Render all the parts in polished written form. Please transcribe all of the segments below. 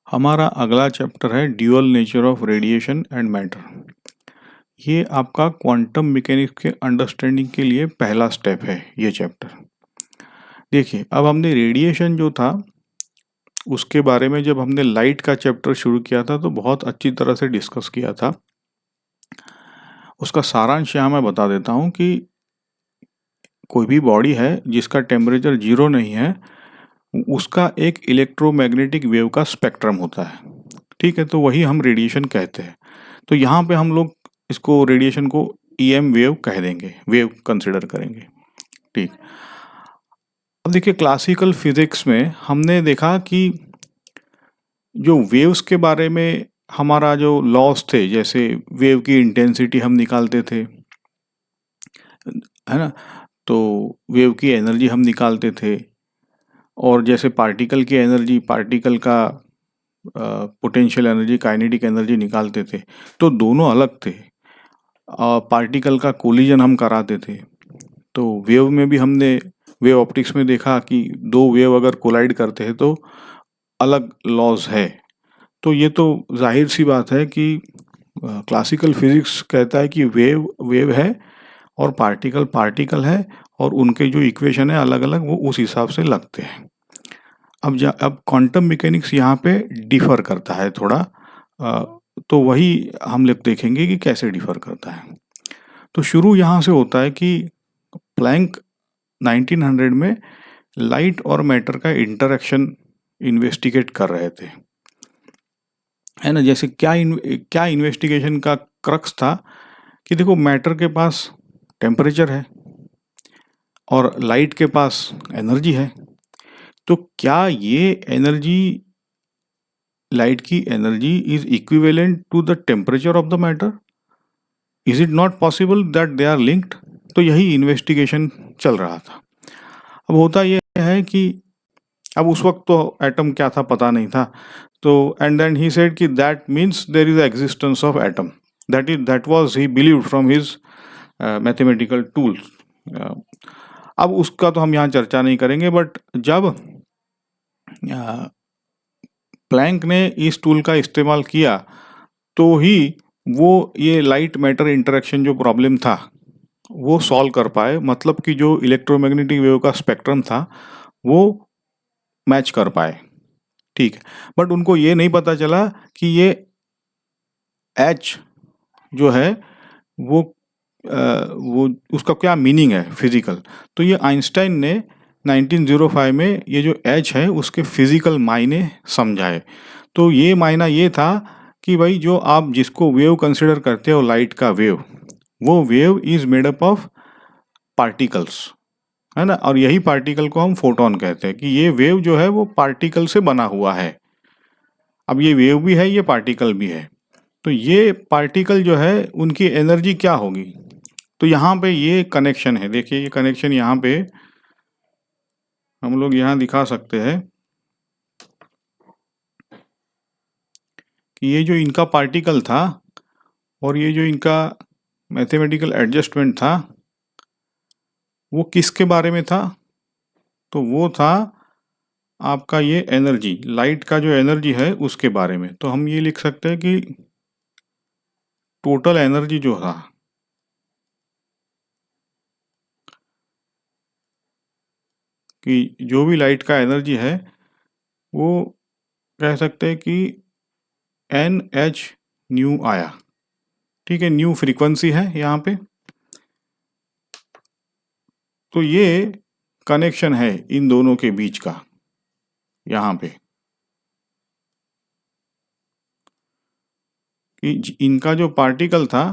हमारा अगला चैप्टर है dual nature of radiation and matter. ये आपका क्वांटम मैकेनिक्स के अंडरस्टैंडिंग के लिए पहला स्टेप है ये चैप्टर। देखिए, अब हमने रेडिएशन जो था उसके बारे में जब हमने लाइट का चैप्टर शुरू किया था तो बहुत अच्छी तरह से डिस्कस किया था। उसका सारांश यहाँ मैं बता देता हूँ कि कोई भी बॉडी है जिसका टेम्परेचर जीरो नहीं है, उसका एक इलेक्ट्रोमैग्नेटिक वेव का स्पेक्ट्रम होता है। ठीक है, तो वही हम रेडिएशन कहते हैं। तो यहाँ पे हम लोग इसको रेडिएशन को ईएम वेव कह देंगे, वेव कंसिडर करेंगे। ठीक। अब देखिए, क्लासिकल फिजिक्स में हमने देखा कि जो वेव्स के बारे में हमारा जो लॉस थे, जैसे वेव की इंटेंसिटी हम निकालते थे, है ना, तो वेव की एनर्जी हम निकालते थे, और जैसे पार्टिकल की एनर्जी, पार्टिकल का पोटेंशियल एनर्जी, काइनेटिक एनर्जी निकालते थे, तो दोनों अलग थे। पार्टिकल का कोलिजन हम कराते थे। तो वेव में भी हमने वेव ऑप्टिक्स में देखा कि दो वेव अगर कोलाइड करते हैं तो अलग लॉज है। तो ये तो जाहिर सी बात है कि क्लासिकल फिजिक्स कहता है कि वेव वेव है और पार्टिकल पार्टिकल है, और उनके जो इक्वेशन है अलग अलग, वो उस हिसाब से लगते हैं। अब क्वांटम मैकेनिक्स यहाँ पे डिफर करता है थोड़ा, तो वही हम लोग देखेंगे कि कैसे डिफर करता है। तो शुरू यहाँ से होता है कि प्लैंक 1900 में लाइट और मैटर का इंटरेक्शन इन्वेस्टिगेट कर रहे थे, है ना। जैसे क्या इन्वेस्टिगेशन का क्रक्स था कि देखो, मैटर के पास टेम्परेचर है और लाइट के पास एनर्जी है, तो क्या ये एनर्जी, लाइट की energy is equivalent to the temperature of the matter? Is it not possible that they are linked? तो यही इन्वेस्टिगेशन चल रहा था। अब होता यह है कि अब उस वक्त तो एटम क्या था पता नहीं था, तो एंड देन ही सेड कि that means there is existence of atom, that was he believed from his mathematical tools. अब उसका तो हम यहाँ चर्चा नहीं करेंगे, बट जब प्लैंक ने इस टूल का इस्तेमाल किया तो ही वो ये लाइट मैटर इंटरेक्शन जो प्रॉब्लम था वो सॉल्व कर पाए। मतलब कि जो इलेक्ट्रोमैग्नेटिक वेव का स्पेक्ट्रम था वो मैच कर पाए। ठीक है, बट उनको ये नहीं पता चला कि ये एच जो है वो उसका क्या मीनिंग है फिजिकल। तो ये आइंस्टाइन ने 1905 में ये जो एच है उसके फिजिकल मायने समझाए। तो ये मायना ये था कि भाई, जो आप जिसको वेव कंसिडर करते हो, लाइट का वेव, वो wave is made up of particles, है ना। और यही पार्टिकल को हम फोटोन कहते हैं, कि ये वेव जो है वो पार्टिकल से बना हुआ है। अब ये वेव भी है, ये पार्टिकल भी है, तो ये पार्टिकल जो है उनकी एनर्जी क्या होगी। तो यहाँ पे ये कनेक्शन है, देखिए ये कनेक्शन यहाँ पे हम लोग यहाँ दिखा सकते हैं कि ये जो इनका पार्टिकल था और ये जो इनका मैथमेटिकल एडजस्टमेंट था वो किसके बारे में था? तो वो था आपका ये एनर्जी, लाइट का जो एनर्जी है उसके बारे में। तो हम ये लिख सकते हैं कि टोटल एनर्जी जो था, कि जो भी लाइट का एनर्जी है वो कह सकते हैं कि एन एच न्यू आया। ठीक है, न्यू फ्रीक्वेंसी है यहाँ पे। तो ये कनेक्शन है इन दोनों के बीच का यहाँ पे, कि इनका जो पार्टिकल था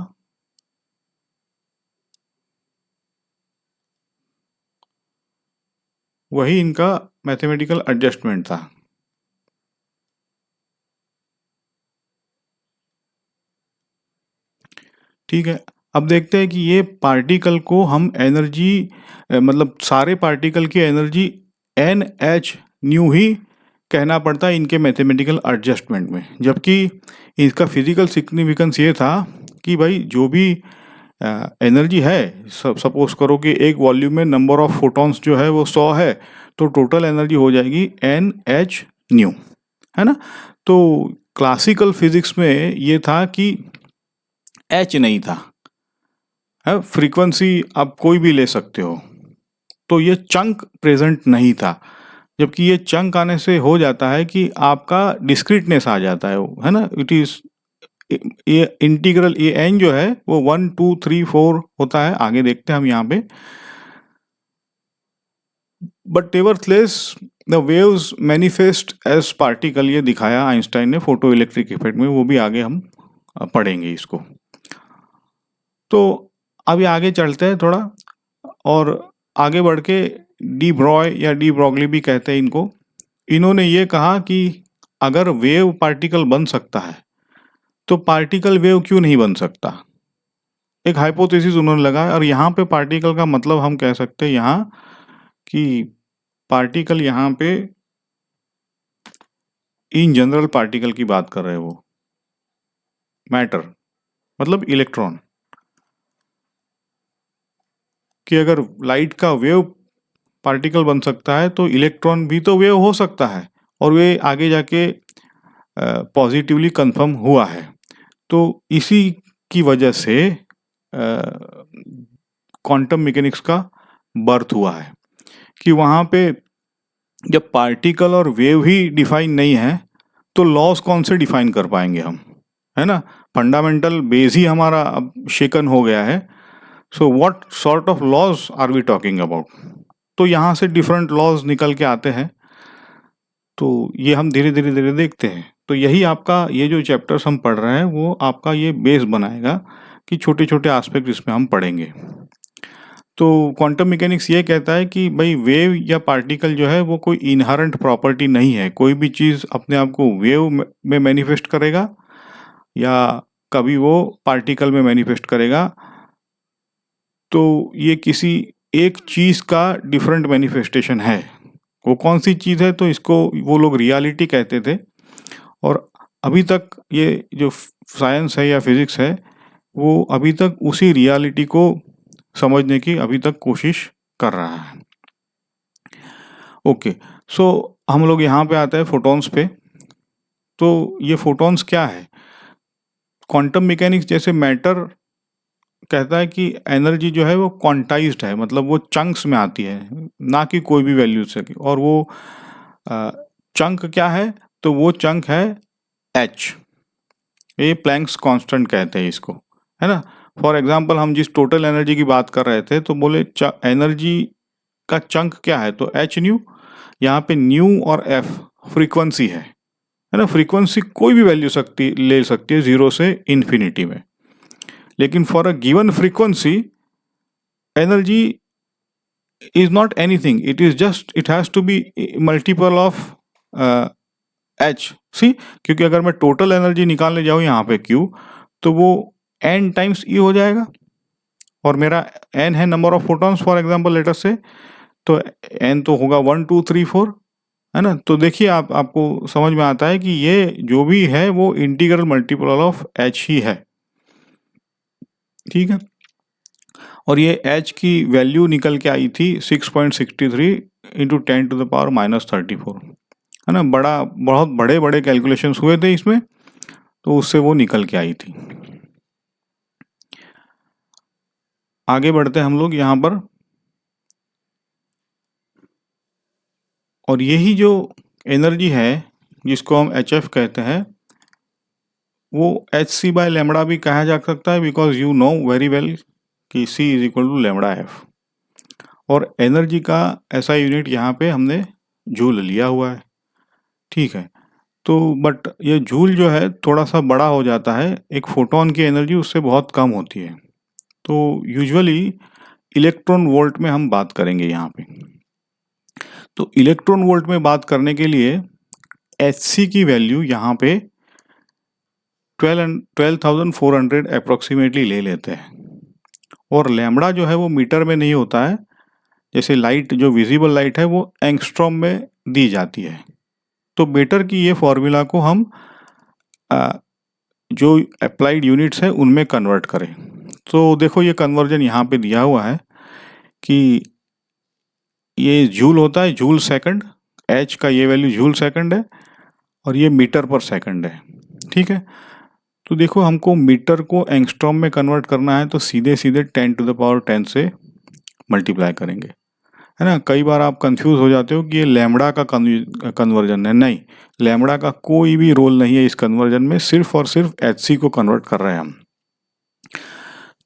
वही इनका मैथमेटिकल एडजस्टमेंट था। ठीक है, अब देखते हैं कि ये पार्टिकल को हम एनर्जी, मतलब सारे पार्टिकल की एनर्जी एन एच न्यू ही कहना पड़ता है इनके मैथमेटिकल एडजस्टमेंट में, जबकि इसका फिजिकल सिग्निफिकेंस ये था कि भाई जो भी एनर्जी है, सपोज करो कि एक वॉल्यूम में नंबर ऑफ फोटॉन्स जो है वो 100 है, तो टोटल एनर्जी हो जाएगी एन एच न्यू। है ना। तो क्लासिकल फिजिक्स में ये था कि एच नहीं था, है फ्रीक्वेंसी आप कोई भी ले सकते हो, तो ये चंक प्रेजेंट नहीं था। जबकि ये चंक आने से हो जाता है कि आपका डिस्क्रीटनेस आ जाता है, वो है ना। इट इज ये इंटीग्रल, ये एन जो है वो 1 2 3 4 होता है, आगे देखते हैं हम यहाँ पे। But nevertheless the waves manifest as particle, ये दिखाया आइंस्टाइन ने फोटो इलेक्ट्रिक इफेक्ट में, वो भी आगे हम पढ़ेंगे इसको। तो अभी आगे चलते हैं थोड़ा, और आगे बढ़ के डी ब्रॉय या डी ब्रॉगली भी कहते हैं इनको, इन्होंने ये कहा कि अगर वेव पार्टिकल बन सकता है तो पार्टिकल वेव क्यों नहीं बन सकता। एक हाइपोथेसिस उन्होंने लगाया, और यहाँ पे पार्टिकल का मतलब हम कह सकते हैं यहाँ कि पार्टिकल यहाँ पे इन जनरल पार्टिकल की बात कर रहे हैं, वो मैटर मतलब इलेक्ट्रॉन, कि अगर लाइट का वेव पार्टिकल बन सकता है तो इलेक्ट्रॉन भी तो वेव हो सकता है, और वे आगे जाके पॉजिटिवली कंफर्म हुआ है। तो इसी की वजह से क्वांटम मैकेनिक्स का बर्थ हुआ है, कि वहाँ पे जब पार्टिकल और वेव ही डिफाइन नहीं है तो लॉस कौन से डिफाइन कर पाएंगे हम, है ना। फंडामेंटल बेस ही हमारा अब शेकन हो गया है। So what sort of laws are we talking about. तो यहाँ से डिफरेंट लॉज निकल के आते हैं, तो ये हम धीरे धीरे धीरे देखते हैं। तो यही आपका ये जो चैप्टर्स हम पढ़ रहे हैं वो आपका ये बेस बनाएगा कि छोटे छोटे एस्पेक्ट इसमें हम पढ़ेंगे। तो क्वांटम मैकेनिक्स ये कहता है कि भाई वेव या पार्टिकल जो है वो कोई इनहेरेंट प्रॉपर्टी नहीं है, कोई भी चीज़ अपने आप को वेव में मैनिफेस्ट करेगा या कभी वो पार्टिकल में मैनिफेस्ट करेगा। तो ये किसी एक चीज़ का डिफरेंट मैनिफेस्टेशन है। वो कौन सी चीज़ है, तो इसको वो लोग रियलिटी कहते थे। और अभी तक ये जो साइंस है या फिजिक्स है वो अभी तक उसी रियलिटी को समझने की अभी तक कोशिश कर रहा है। ओके, सो हम लोग यहाँ पे आते हैं फोटॉन्स पे। तो ये फोटॉन्स क्या है। क्वांटम मैकेनिक्स जैसे मैटर कहता है कि एनर्जी जो है वो क्वांटाइज्ड है, मतलब वो चंक्स में आती है, ना कि कोई भी वैल्यू से। और वो चंक क्या है, तो वो चंक है एच, ये प्लैंक्स कांस्टेंट कहते हैं इसको, है ना। फॉर एग्जांपल हम जिस टोटल एनर्जी की बात कर रहे थे तो बोले एनर्जी का चंक क्या है, तो एच न्यू। यहाँ पे न्यू और एफ फ्रीक्वेंसी है ना। फ्रीक्वेंसी कोई भी वैल्यू ले सकती है 0 से इन्फिनिटी में, लेकिन for a given frequency energy is not anything, it is just it has to be multiple of h c. क्योंकि अगर मैं टोटल एनर्जी निकालने जाऊँ यहाँ पे क्यू, तो वो एन टाइम्स ई हो जाएगा, और मेरा एन है number of photons for example letter से, तो एन तो होगा 1 2 3 4, है ना। तो देखिए आपको समझ में आता है कि ये जो भी है वो इंटीग्रल मल्टीपल ऑफ एच ही है, ठीक है। और ये एच की वैल्यू निकल के आई थी 6.63 इंटू 10⁻⁻34, है ना। बहुत बड़े बड़े कैलकुलेशंस हुए थे इसमें, तो उससे वो निकल के आई थी। आगे बढ़ते हम लोग यहाँ पर, और यही जो एनर्जी है जिसको हम एच एफ कहते हैं, वो एच सी बाय लेमड़ा भी कहा जा सकता है, because you know very well कि C is equal to lambda F. और एनर्जी का ऐसा यूनिट यहाँ पे हमने जूल लिया हुआ है, ठीक है। तो बट ये जूल जो है थोड़ा सा बड़ा हो जाता है, एक फोटोन की एनर्जी उससे बहुत कम होती है। तो यूजुअली इलेक्ट्रॉन वोल्ट में हम बात करेंगे यहाँ पे। तो इलेक्ट्रॉन वोल्ट में बात करने के लिए एच सी की वैल्यू यहाँ पे 12,400 अप्रोक्सीमेटली ले लेते हैं। और लैम्बडा जो है वो मीटर में नहीं होता है, जैसे लाइट जो विजिबल लाइट है वो एंगस्ट्रॉम में दी जाती है। तो बेटर की ये फॉर्मूला को हम जो अप्लाइड यूनिट्स है उनमें कन्वर्ट करें। तो देखो ये कन्वर्जन यहाँ पे दिया हुआ है कि ये जूल होता है, जूल सेकंड, एच का ये वैल्यू जूल सेकंड है, और ये मीटर पर सेकंड है, ठीक है। तो देखो हमको मीटर को एंगस्ट्रॉम में कन्वर्ट करना है, तो सीधे सीधे 10⁻10 से मल्टीप्लाई करेंगे, है ना। कई बार आप कंफ्यूज हो जाते हो कि ये लैम्बडा का कन्वर्जन है, नहीं, लैम्बडा का कोई भी रोल नहीं है इस कन्वर्जन में, सिर्फ और सिर्फ एचसी को कन्वर्ट कर रहे हैं हम।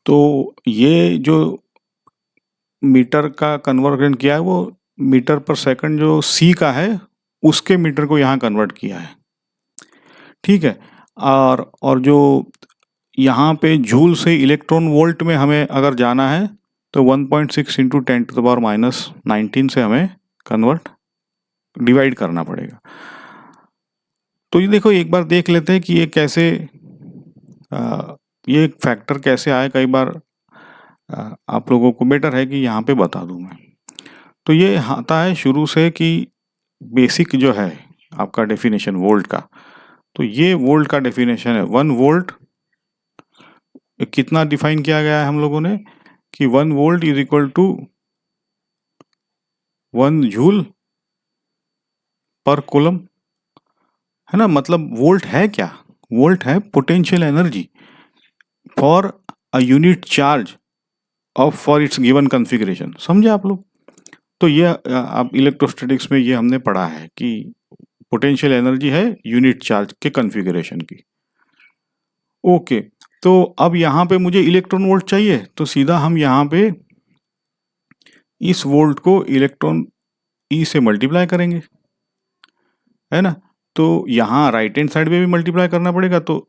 तो ये जो मीटर का कन्वर्जन किया है वो मीटर पर सेकंड जो सी का है उसके मीटर को यहाँ कन्वर्ट किया है, ठीक है। और जो यहाँ पे जूल से इलेक्ट्रॉन वोल्ट में हमें अगर जाना है तो 1.6 इंटू 10⁻⁻19 से हमें कन्वर्ट डिवाइड करना पड़ेगा। तो ये देखो एक बार देख लेते हैं कि ये कैसे ये फैक्टर कैसे आए। कई बार आप लोगों को बेटर है कि यहाँ पे बता दूं मैं। तो ये आता है शुरू से कि बेसिक जो है आपका डेफिनेशन वोल्ट का, तो ये वोल्ट का डेफिनेशन है 1 वोल्ट। कितना डिफाइन किया गया है हम लोगों ने कि 1 volt is equal to 1 joule per coulomb, है ना। मतलब वोल्ट है क्या? वोल्ट है potential energy for a unit charge of for its given configuration. समझे आप लोग? तो ये आप इलेक्ट्रोस्टैटिक्स में ये हमने पढ़ा है कि पोटेंशियल एनर्जी है यूनिट चार्ज के कॉन्फ़िगरेशन की। ओके, तो अब यहाँ पे मुझे इलेक्ट्रॉन वोल्ट चाहिए, तो सीधा हम यहाँ पे इस वोल्ट को इलेक्ट्रॉन ई से मल्टीप्लाई करेंगे, है ना। तो यहाँ राइट हैंड साइड में भी मल्टीप्लाई करना पड़ेगा। तो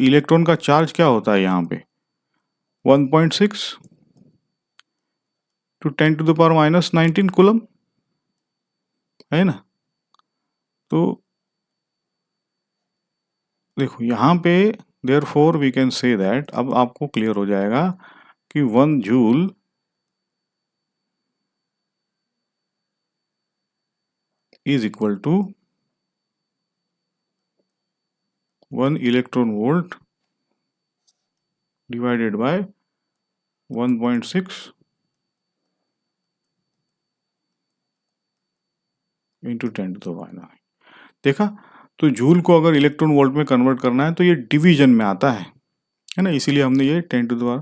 इलेक्ट्रॉन का चार्ज क्या होता है यहाँ पे 1.6 टू 10⁻⁻19 कूलम, है ना। तो देखो यहाँ पे therefore we can say that, अब आपको क्लियर हो जाएगा कि 1 joule is equal to 1 electron volt divided by 1.6 into 10⁻⁹। देखा, तो जूल को अगर इलेक्ट्रॉन वोल्ट में कन्वर्ट करना है तो ये डिवीजन में आता है ना। इसीलिए हमने ये 10⁻।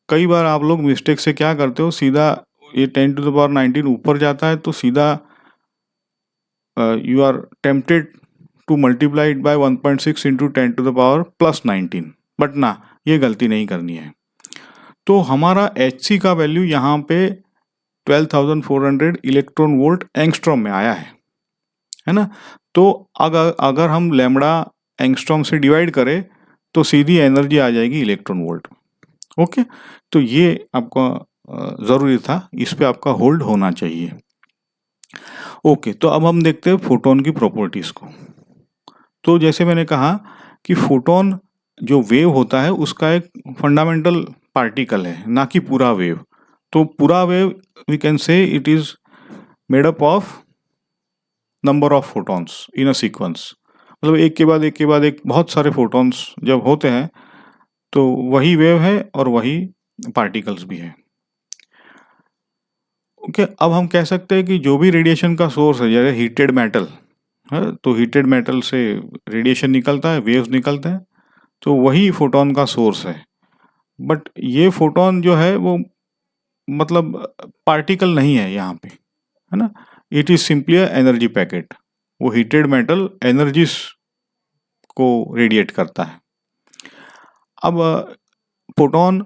कई बार आप लोग मिस्टेक से क्या करते हो, सीधा ये 10⁻19 ऊपर जाता है तो सीधा you are tempted to multiply it by 1.6 into 10⁻+19, but ना, ये गलती नहीं करनी है। तो हमारा एच का वैल्यू यहाँ पे 12,400 इलेक्ट्रॉन वोल्ट एंगस्ट्रॉम में आया है ना। तो अगर हम लैम्बडा एंगस्ट्रॉम से डिवाइड करें तो सीधी एनर्जी आ जाएगी इलेक्ट्रॉन वोल्ट। ओके, तो ये आपका ज़रूरी था, इस पे आपका होल्ड होना चाहिए। ओके, तो अब हम देखते हैं फोटोन की प्रॉपर्टीज़ को। तो जैसे मैंने कहा कि फोटोन जो वेव होता है उसका एक फंडामेंटल पार्टिकल है, ना कि पूरा वेव। तो पूरा wave we can say it is made up of number of photons in a sequence. मतलब एक के बाद एक के बाद एक बहुत सारे फोटॉन्स जब होते हैं तो वही वेव है और वही पार्टिकल्स भी है। ओके, अब हम कह सकते हैं कि जो भी रेडिएशन का सोर्स है, जैसे हीटेड मेटल है, तो हीटेड मेटल से रेडिएशन निकलता है, वेव्स निकलते हैं, तो वही फोटोन का सोर्स है। बट ये फोटोन जो है वो मतलब पार्टिकल नहीं है यहाँ पे, है ना। It is simply energy packet. वो हीटेड मेटल एनर्जीज को रेडिएट करता है। अब फोटोन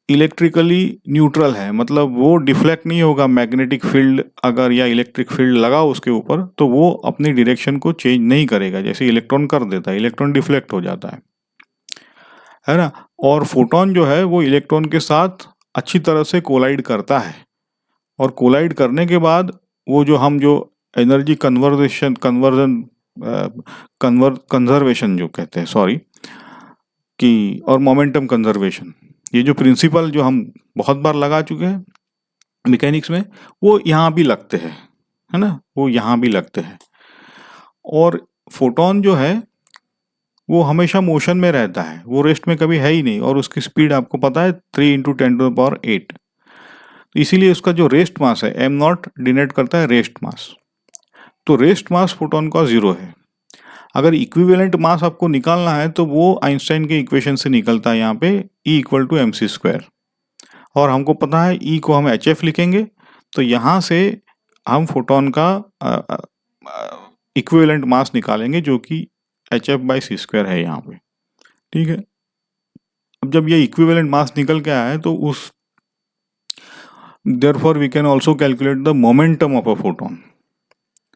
इलेक्ट्रिकली न्यूट्रल है, मतलब वो डिफ्लेक्ट नहीं होगा। मैग्नेटिक फील्ड अगर या इलेक्ट्रिक फील्ड लगा उसके ऊपर तो वो अपनी डायरेक्शन को चेंज नहीं करेगा, जैसे इलेक्ट्रॉन कर देता है, इलेक्ट्रॉन डिफ्लेक्ट हो जाता है ना। और फोटोन जो है वो इलेक्ट्रॉन के साथ अच्छी तरह से कोलाइड करता है, और कोलाइड करने के बाद वो जो एनर्जी कंजर्वेशन जो कहते हैं, सॉरी, कि और मोमेंटम कंजर्वेशन, ये जो प्रिंसिपल जो हम बहुत बार लगा चुके हैं मैकेनिक्स में, वो यहाँ भी लगते हैं, है ना, वो यहाँ भी लगते हैं। और फोटोन जो है वो हमेशा मोशन में रहता है, वो रेस्ट में कभी है ही नहीं, और उसकी स्पीड आपको पता है 3 इंटू 10⁸। तो इसीलिए उसका जो रेस्ट मास है m0 डिनोट करता है रेस्ट मास। तो रेस्ट मास फोटोन का 0 है। अगर इक्विवेलेंट मास आपको निकालना है तो वो आइंस्टाइन के इक्वेशन से निकलता है यहाँ पे, E equal to m c square, और हमको पता है E को हम एच एफ लिखेंगे, तो यहाँ से हम फोटोन का इक्विवेलेंट मास निकालेंगे जो कि h f by c square है यहाँ पे। ठीक है, अब जब ये इक्विवेलेंट मास निकल के आया है तो उस therefore we can also calculate the momentum of a photon.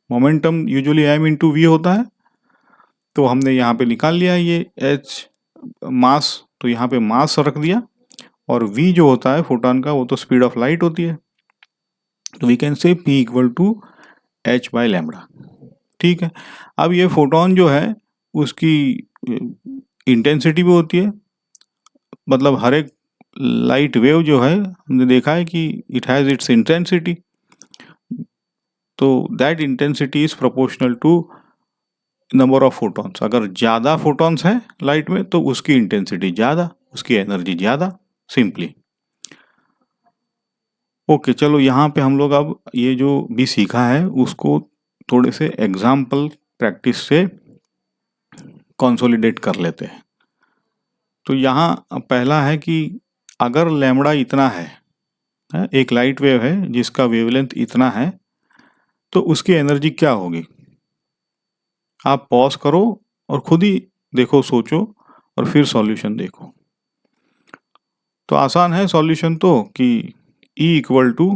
Momentum usually m into v होता है, तो हमने यहाँ पे निकाल लिया ये h मास, तो यहाँ पे मास रख दिया, और v जो होता है फोटोन का वो तो स्पीड ऑफ लाइट होती है, तो we can say p equal to h by lambda. ठीक है, अब ये फोटोन जो है उसकी इंटेंसिटी भी होती है, मतलब हर एक लाइट वेव जो है हमने देखा है कि इट हैज़ इट्स इंटेंसिटी, तो that intensity is proportional to number of photons. अगर ज़्यादा फोटॉन्स है लाइट में तो उसकी इंटेंसिटी ज़्यादा, उसकी एनर्जी ज़्यादा, सिंपली। ओके, चलो यहाँ पे हम लोग अब ये जो भी सीखा है उसको थोड़े से एग्जाम्पल प्रैक्टिस से कंसोलिडेट कर लेते हैं। तो यहाँ पहला है कि अगर लैम्बडा इतना है, एक लाइट वेव है जिसका वेवलेंथ इतना है, तो उसकी एनर्जी क्या होगी। आप पॉज करो और खुद ही देखो, सोचो, और फिर सॉल्यूशन देखो। तो आसान है सॉल्यूशन तो, कि E इक्वल टू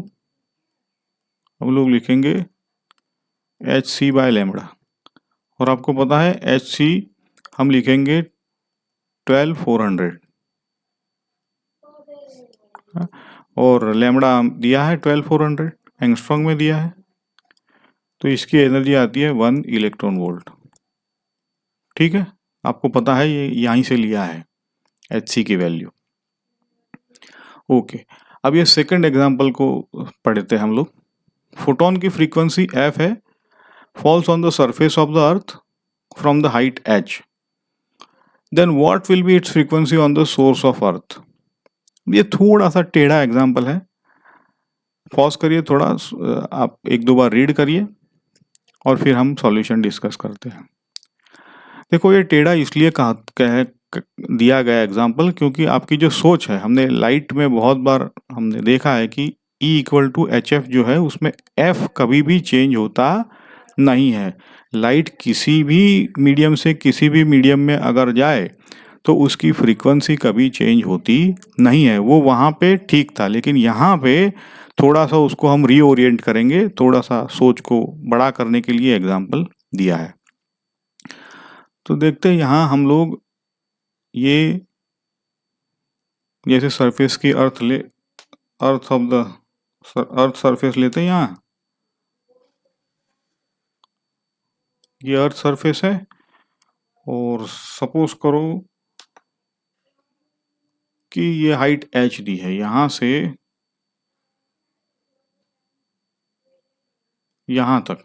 हम लोग लिखेंगे एच सी बाय लैम्बडा, और आपको पता है एच सी हम लिखेंगे 12,400, और लैम्बडा दिया है 12,400 एंगस्ट्रॉम में दिया है, तो इसकी एनर्जी आती है 1 इलेक्ट्रॉन वोल्ट। ठीक है, आपको पता है ये यहीं से लिया है एच सी की वैल्यू। ओके, अब ये सेकंड एग्जांपल को पढ़ते हैं हम लोग। फोटोन की फ्रीक्वेंसी f है, falls on the surface of the earth from the height h, then what will be its frequency on the source of earth. ये थोड़ा सा टेढ़ा एग्जांपल है, पॉज करिए थोड़ा, आप एक दो बार रीड करिए और फिर हम सॉल्यूशन डिस्कस करते हैं। देखो, ये टेढ़ा इसलिए दिया गया एग्जाम्पल क्योंकि आपकी जो सोच है, हमने लाइट में बहुत बार हमने देखा है कि E equal to h f जो है उसमें F कभी भी चेंज होता नहीं है। लाइट किसी भी मीडियम से किसी भी मीडियम में अगर जाए तो उसकी फ्रीक्वेंसी कभी चेंज होती नहीं है, वो वहाँ पे ठीक था। लेकिन यहाँ पे थोड़ा सा उसको हम रीओरिएंट करेंगे, थोड़ा सा सोच को बड़ा करने के लिए एग्जाम्पल दिया है। तो देखते हैं यहाँ हम लोग ये जैसे सरफेस की earth of the earth surface लेते हैं। यहाँ ये अर्थ सरफेस है, और सपोज करो कि ये हाइट h दी है यहाँ से यहाँ तक।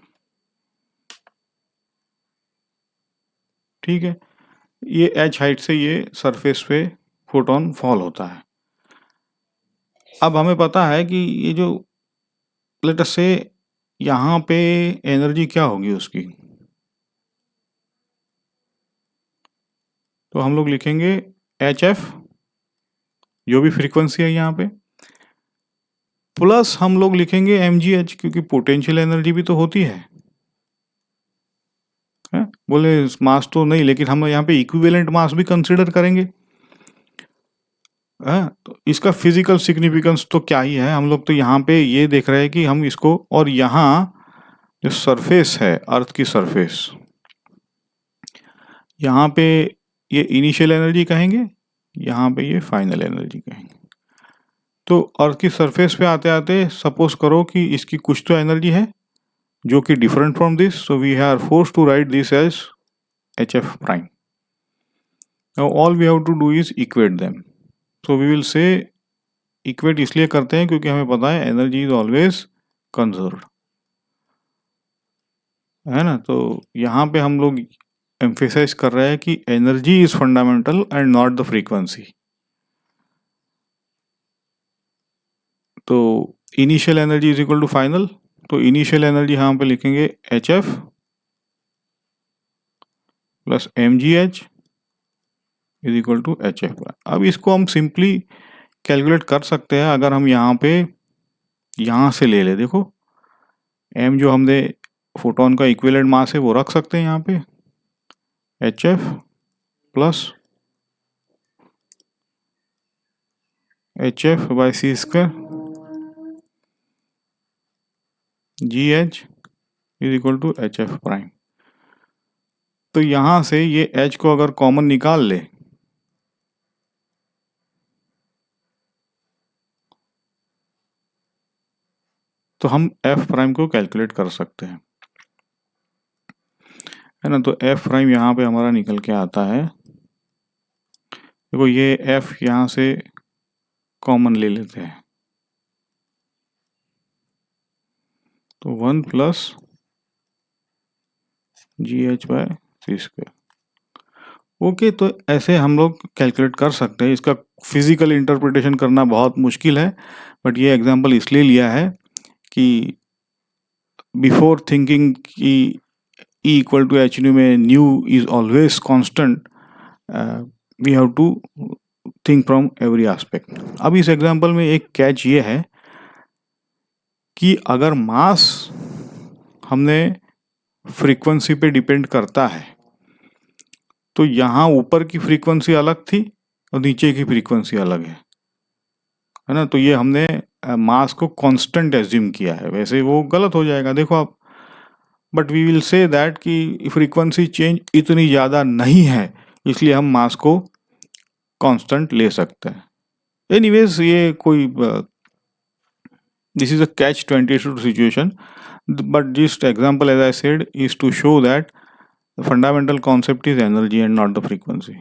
ठीक है, ये h हाइट से ये सरफेस पे फोटोन फॉल होता है। अब हमें पता है कि ये जो लेट अस से यहाँ पे एनर्जी क्या होगी उसकी, तो हम लोग लिखेंगे एच एफ जो भी फ्रीक्वेंसी है यहाँ पे, प्लस हम लोग लिखेंगे एम जी एच, क्योंकि पोटेंशियल एनर्जी भी तो होती है। बोले मास तो नहीं, लेकिन हम यहाँ पे इक्विवेलेंट मास भी कंसिडर करेंगे। तो इसका फिजिकल सिग्निफिकेंस तो क्या ही है, हम लोग तो यहाँ पे ये देख रहे हैं कि हम इसको, और यहाँ जो सरफेस है अर्थ की सरफेस, यहाँ पे ये इनिशियल एनर्जी कहेंगे, यहाँ पे ये फाइनल एनर्जी कहेंगे। तो अर्थ की सरफेस पे आते आते सपोज करो कि इसकी कुछ तो एनर्जी है जो कि different from this, so we are force to write this as h f prime. Now all we have to do is equate them, so we will say equate इसलिए करते हैं क्योंकि हमें पता है एनर्जी इज ऑलवेज कंजर्व्ड, है ना। तो यहाँ पे हम लोग एम्फेसाइज कर रहे हैं कि energy is fundamental and not the frequency. तो initial energy is equal to final, तो इनिशियल एनर्जी यहाँ पे लिखेंगे H F plus mgh is equal to hf prime. अब इसको हम सिंपली कैलकुलेट कर सकते हैं अगर हम यहाँ से ले ले। देखो m जो हमने फोटोन का इक्विवेलेंट मास है वो रख सकते हैं यहाँ पे, hf plus hf by c square gh is equal to hf prime. तो यहाँ से ये h को अगर कॉमन निकाल ले तो हम f प्राइम को कैलकुलेट कर सकते हैं, है ना। तो f प्राइम यहाँ पे हमारा निकल के आता है, देखो ये f यहाँ से कॉमन ले लेते हैं तो 1 प्लस GH बाय सी स्क्वायर। ओके, तो ऐसे हम लोग कैलकुलेट कर सकते हैं। इसका फिजिकल इंटरप्रिटेशन करना बहुत मुश्किल है, बट ये एग्जांपल इसलिए लिया है कि बिफोर थिंकिंग कि E equal to H nu में nu is always constant, we have to think from every aspect. अब इस एग्जांपल में एक कैच ये है कि अगर मास हमने फ्रीक्वेंसी पे डिपेंड करता है तो यहाँ ऊपर की फ्रीक्वेंसी अलग थी और नीचे की फ्रीक्वेंसी अलग है ना। तो ये हमने मास को कांस्टेंट एज्यूम किया है, वैसे वो गलत हो जाएगा देखो आप। But we will say that कि फ्रीक्वेंसी चेंज इतनी ज़्यादा नहीं है, इसलिए हम मास को कांस्टेंट ले सकते हैं। एनीवेज ये कोई this is a catch-22 situation, but just example as I said is to show that the fundamental concept is energy and not the frequency.